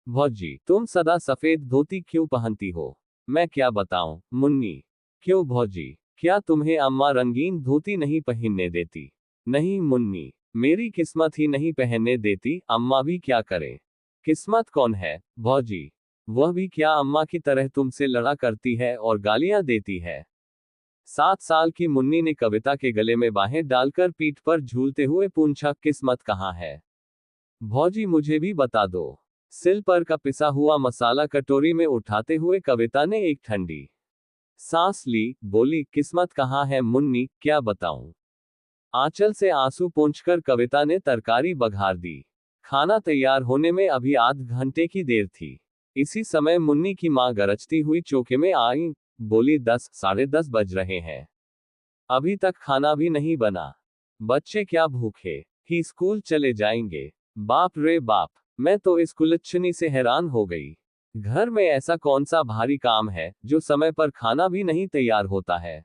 भौजी, तुम सदा सफेद धोती क्यों पहनती हो? मैं क्या बताऊं, मुन्नी। क्यों भौजी, क्या तुम्हें अम्मा रंगीन धोती नहीं पहनने देती? नहीं मुन्नी, मेरी किस्मत ही नहीं पहनने देती, अम्मा भी क्या करें। किस्मत कौन है, भौजी? वह भी क्या अम्मा की तरह तुमसे लड़ा करती है और गालियां देती है? 7 साल की मुन्नी ने कविता के गले में बाहें डालकर पीठ पर झूलते हुए पूछा, किस्मत कहाँ है? भौजी मुझे भी बता दो। सिल पर का पिसा हुआ मसाला कटोरी में उठाते हुए कविता ने एक ठंडी सांस ली, बोली, किस्मत कहाँ है मुन्नी, क्या बताऊं। आंचल से आंसू पोंछकर कविता ने तरकारी बघार दी। खाना तैयार होने में अभी आध घंटे की देर थी। इसी समय मुन्नी की मां गरजती हुई चौके में आई, बोली, 10 साढ़े 10 बज रहे हैं, अभी तक खाना भी नहीं बना। बच्चे क्या भूखे ही स्कूल चले जाएंगे? बाप रे बाप, मैं तो इस कुलच्छनी से हैरान हो गई। घर में ऐसा कौन सा भारी काम है जो समय पर खाना भी नहीं तैयार होता है?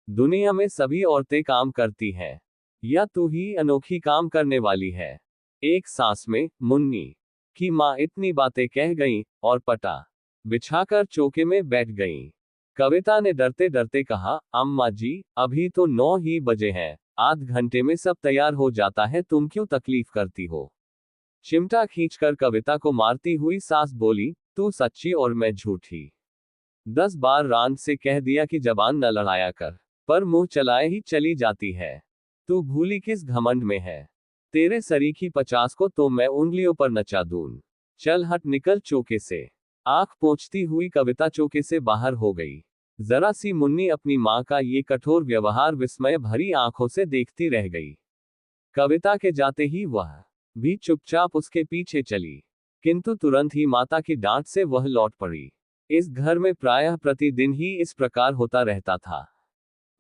दुनिया में सभी औरतें काम करती हैं, या तू ही अनोखी काम करने वाली है? एक सांस में मुन्नी की मां इतनी बातें कह गईं और पटा बिछाकर चौके में बैठ गईं। कविता ने डरते डरते कहा, अम्मा जी, अभी तो 9 ही बजे हैं, आध घंटे में सब तैयार हो जाता है, तुम क्यों तकलीफ करती हो? चिमटा खींचकर कविता को मारती हुई सास बोली, तू सच्ची और मैं झूठी। 10 बार रान से कह दिया कि जबान न लड़ाया कर, पर मुंह चलाए ही चली जाती है। तू भूली किस घमंड में है? तेरे सरीखी 50 को तो मैं उंगलियों पर नचा दूं। चल हट, निकल चौके से। आंख पोंछती हुई कविता चौके से बाहर हो गई। जरा सी मुन्नी अपनी मां का ये कठोर व्यवहार विस्मय भरी आंखों से देखती रह गई। कविता के जाते ही वह भी चुपचाप उसके पीछे चली, किंतु तुरंत ही माता की डांट से वह लौट पड़ी। इस घर में प्रायः प्रतिदिन ही इस प्रकार होता रहता था।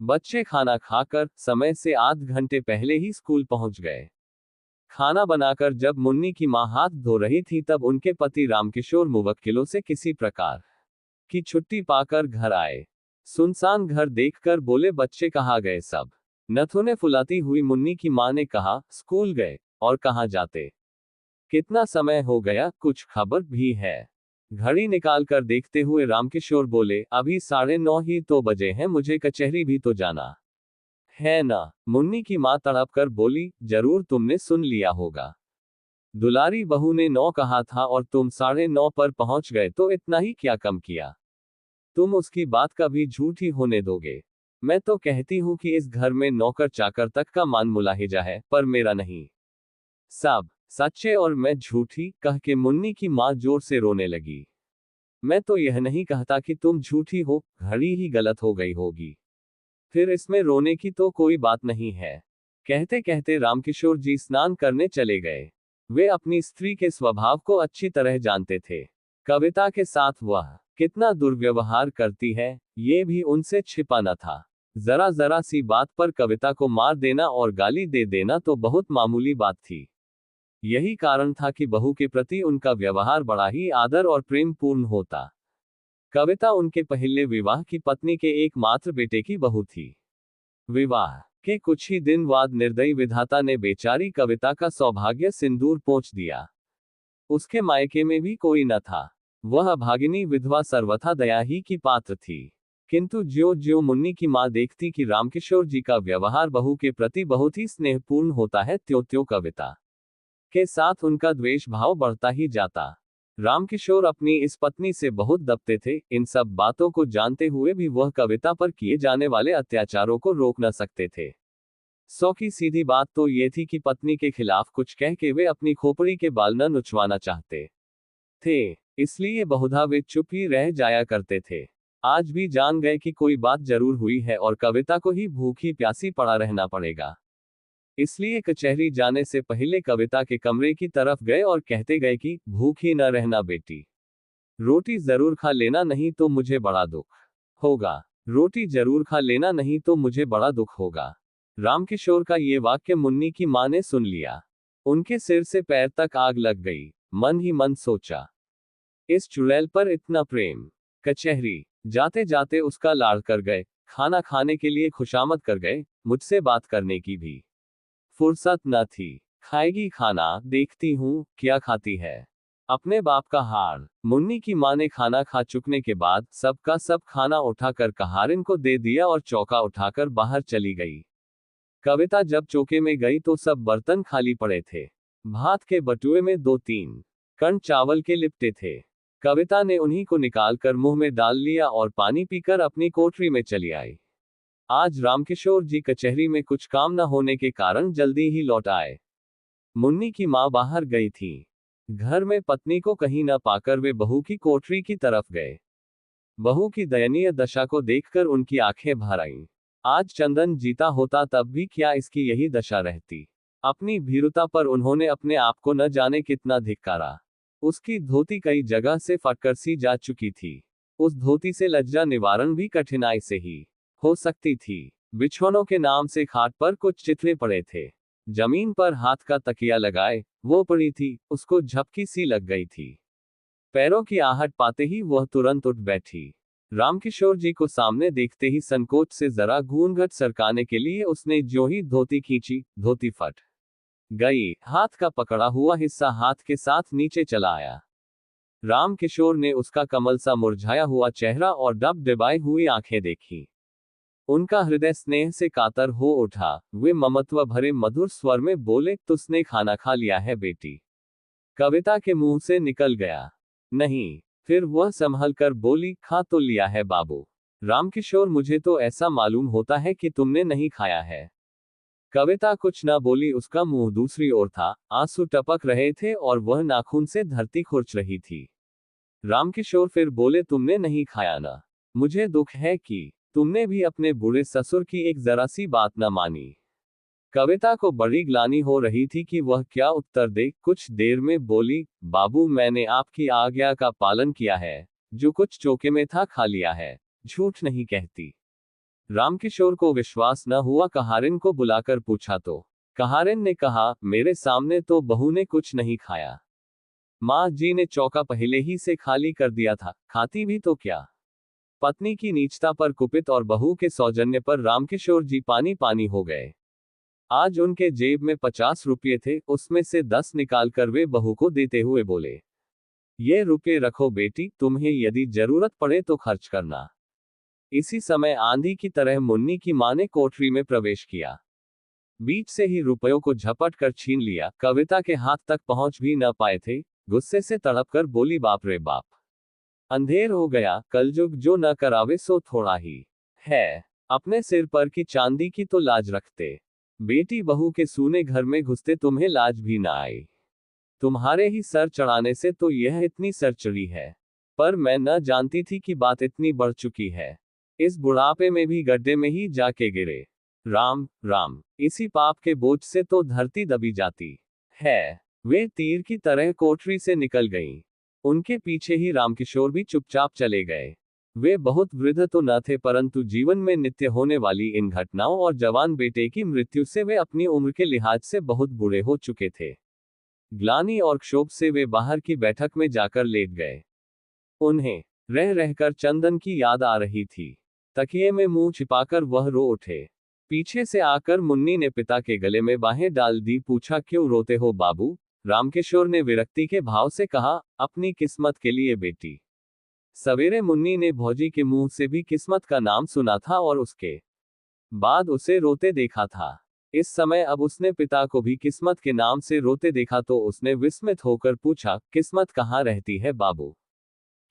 बच्चे खाना खाकर समय से आध घंटे पहले ही स्कूल पहुंच गए। खाना बनाकर जब मुन्नी की मां हाथ धो रही थी तब उनके पति रामकिशोर मुवक्किलों से किसी प्रकार की छुट्टी पाकर घर आए। सुनसान घर देखकर बोले, बच्चे कहाँ गए सब? नथुने फुलाती हुई मुन्नी की मां ने कहा, स्कूल गए, और कहाँ जाते? कितना समय हो गया, कुछ खबर भी है? घड़ी निकाल कर देखते हुए रामकिशोर बोले, अभी 9:30 ही तो बजे हैं, मुझे कचहरी भी तो जाना है ना। मुन्नी की मां तड़प कर बोली, जरूर तुमने सुन लिया होगा। दुलारी बहू ने 9 कहा था और तुम 9:30 पर पहुंच गए, तो इतना ही क्या कम किया? तुम उसकी बात कभी झूठी होने दोगे? मैं तो कहती हूं कि इस घर में नौकर चाकर तक का मान मुलाहिजा है, पर मेरा नहीं। सब सच्चे और मैं झूठी, कह के मुन्नी की मां जोर से रोने लगी। मैं तो यह नहीं कहता कि तुम झूठी हो, घड़ी ही गलत हो गई होगी, फिर इसमें रोने की तो कोई बात नहीं है। कहते कहते रामकिशोर जी स्नान करने चले गए। वे अपनी स्त्री के स्वभाव को अच्छी तरह जानते थे। कविता के साथ वह कितना दुर्व्यवहार करती है, ये भी उनसे छिपा न था। जरा जरा सी बात पर कविता को मार देना और गाली दे देना तो बहुत मामूली बात थी। यही कारण था कि बहू के प्रति उनका व्यवहार बड़ा ही आदर और प्रेम पूर्ण होता। कविता उनके पहले विवाह की पत्नी के एकमात्र बेटे की बहू थी। विवाह के कुछ ही दिन बाद निर्दयी विधाता ने बेचारी कविता का सौभाग्य सिंदूर पोंछ दिया। उसके मायके में भी कोई न था। वह अभागिनी विधवा सर्वथा दया ही की पात्र थी। किंतु ज्यों ज्यों मुन्नी की मां देखती कि रामकिशोर जी का व्यवहार बहू के प्रति बहुत ही स्नेहपूर्ण होता है, त्यों त्यों कविता के साथ उनका द्वेष भाव बढ़ता ही जाता। रामकिशोर अपनी इस पत्नी से बहुत दबते थे। इन सब बातों को जानते हुए भी वह कविता पर किए जाने वाले अत्याचारों को रोक न सकते थे। सौ की सीधी बात तो ये थी कि पत्नी के खिलाफ कुछ कह के वे अपनी खोपड़ी के बाल न नुचवाना चाहते थे, इसलिए बहुधा वे चुप ही रह जाया करते थे। आज भी जान गए कि कोई बात जरूर हुई है और कविता को ही भूखी प्यासी पड़ा रहना पड़ेगा। इसलिए कचहरी जाने से पहले कविता के कमरे की तरफ गए और कहते गए कि भूखी न रहना बेटी, रोटी जरूर खा लेना, नहीं तो मुझे बड़ा दुख होगा। रोटी जरूर खा लेना, नहीं तो मुझे बड़ा दुख होगा। रामकिशोर का ये वाक्य मुन्नी की मां ने सुन लिया। उनके सिर से पैर तक आग लग गई। मन ही मन सोचा, इस चुड़ैल पर इतना प्रेम। कचहरी जाते जाते उसका लाड़ कर गए, खाना खाने के लिए खुशामद कर गए, मुझसे बात करने की भी फुर्सत न थी। खाएगी खाना, देखती हूं क्या खाती है। अपने बाप का हार। मुन्नी की मां ने खाना खा चुकने के बाद सबका सब खाना उठाकर कहारिन को दे दिया और चौका उठाकर बाहर चली गई। कविता जब चौके में गई तो सब बर्तन खाली पड़े थे। भात के बटुए में 2-3 कण चावल के लिपटे थे। कविता ने उन्हीं को निकालकर मुंह में डाल लिया और पानी पीकर अपनी कोठरी में चली आई। आज रामकिशोर जी कचहरी में कुछ काम न होने के कारण जल्दी ही लौट आए। मुन्नी की मां बाहर गई थी। घर में पत्नी को कहीं न पाकर वे बहू की कोठरी की तरफ गए। बहू की दयनीय दशा को देखकर उनकी आंखें भर आईं। आज चंदन जीता होता तब भी क्या इसकी यही दशा रहती। अपनी भीरुता पर उन्होंने अपने आप को न जाने कितना धिक्कारा। उसकी धोती कई जगह से फटकर सी जा चुकी थी। उस धोती से लज्जा निवारण भी कठिनाई से ही हो सकती थी। बिछौनों के नाम से खाट पर कुछ चिथड़े पड़े थे। जमीन पर हाथ का तकिया लगाए वो पड़ी थी, उसको झपकी सी लग गई थी। पैरों की आहट पाते ही वह तुरंत उठ बैठी। रामकिशोर जी को सामने देखते ही संकोच से जरा घूंघट सरकाने के लिए उसने ज्यों ही धोती खींची, धोती फट गई। हाथ का पकड़ा हुआ हिस्सा हाथ के साथ नीचे चला आया। रामकिशोर ने उसका कमल सा मुरझाया हुआ चेहरा और डबडबाई हुई आंखें देखी। उनका हृदय स्नेह से कातर हो उठा। वे ममत्व भरे मधुर स्वर में बोले, तुसने खाना खा लिया है बेटी? कविता के मुंह से निकल गया, नहीं। फिर वह संभल कर बोली, खा तो लिया है बाबू। रामकिशोर, मुझे तो ऐसा मालूम होता है कि तुमने नहीं खाया है। कविता कुछ न बोली। उसका मुंह दूसरी ओर था, आंसू टपक रहे थे और वह नाखून से धरती खुरच रही थी। रामकिशोर फिर बोले, तुमने नहीं खाया ना? मुझे दुख है कि तुमने भी अपने बूढ़े ससुर की एक जरा सी बात न मानी। कविता को बड़ी ग्लानि हो रही थी कि वह क्या उत्तर दे। कुछ देर में बोली, बाबू, मैंने आपकी आज्ञा का पालन किया है। जो कुछ चौके में था खा लिया है। झूठ नहीं कहती। रामकिशोर को विश्वास न हुआ। कहारिन को बुलाकर पूछा तो कहारिन ने कहा, मेरे सामने तो बहू ने कुछ नहीं खाया। माँ जी ने चौका पहले ही से खाली कर दिया था, खाती भी तो क्या। पत्नी की नीचता पर कुपित और बहू के सौजन्य पर रामकिशोर जी पानी पानी हो गए। आज उनके जेब में 50 रुपये थे। उसमें से 10 निकालकर वे बहू को देते हुए बोले, ये रुपये रखो बेटी, तुम्हें यदि जरूरत पड़े तो खर्च करना। इसी समय आंधी की तरह मुन्नी की मां ने कोठरी में प्रवेश किया। बीच से ही रुपयों को झपट कर छीन लिया। कविता के हाथ तक पहुंच भी न पाए थे। गुस्से से तड़प कर बोली, बाप रे बाप, अंधेर हो गया। कलयुग जो न करावे सो थोड़ा ही है। अपने सिर पर की चांदी की तो लाज रखते। बेटी बहू के सूने घर में घुसते तुम्हें लाज भी ना आई। तुम्हारे ही सर चढ़ाने से तो यह इतनी सर चढ़ी है। पर मैं न जानती थी कि बात इतनी बढ़ चुकी है। इस बुढ़ापे में भी गड्ढे में ही जाके गिरे। राम राम, इसी पाप के बोझ से तो धरती दबी जाती है। वे तीर की तरह कोठरी से निकल गईं। उनके पीछे ही रामकिशोर भी चुपचाप चले गए। वे बहुत वृद्ध तो न थे, परंतु जीवन में नित्य होने वाली इन घटनाओं और जवान बेटे की मृत्यु से वे अपनी उम्र के लिहाज से बहुत बूढ़े हो चुके थे। ग्लानि और क्षोभ से वे बाहर की बैठक में जाकर लेट गए। उन्हें रह रहकर चंदन की याद आ रही थी। तकिए में मुंह छिपाकर वह रो उठे। पीछे से आकर मुन्नी ने पिता के गले में बाहें डाल दी। पूछा, क्यों रोते हो बाबू? रामकिशोर ने विरक्ति के भाव से कहा, अपनी किस्मत के लिए बेटी। सवेरे मुन्नी ने भौजी के मुंह से भी किस्मत का नाम सुना था और उसके बाद उसे रोते देखा था। इस समय अब उसने पिता को भी किस्मत के नाम से रोते देखा तो उसने विस्मित होकर पूछा, किस्मत कहाँ रहती है बाबू?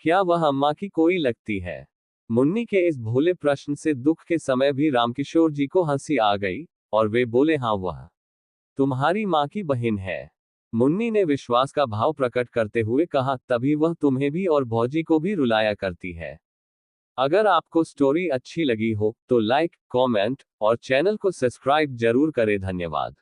क्या वह अम्मा की कोई लगती है? मुन्नी के इस भोले प्रश्न से दुख के समय भी रामकिशोर जी को हंसी आ गई और वे बोले, हाँ, वह तुम्हारी माँ की बहन है। मुन्नी ने विश्वास का भाव प्रकट करते हुए कहा, तभी वह तुम्हें भी और भौजी को भी रुलाया करती है। अगर आपको स्टोरी अच्छी लगी हो तो लाइक, कमेंट और चैनल को सब्सक्राइब जरूर करें। धन्यवाद।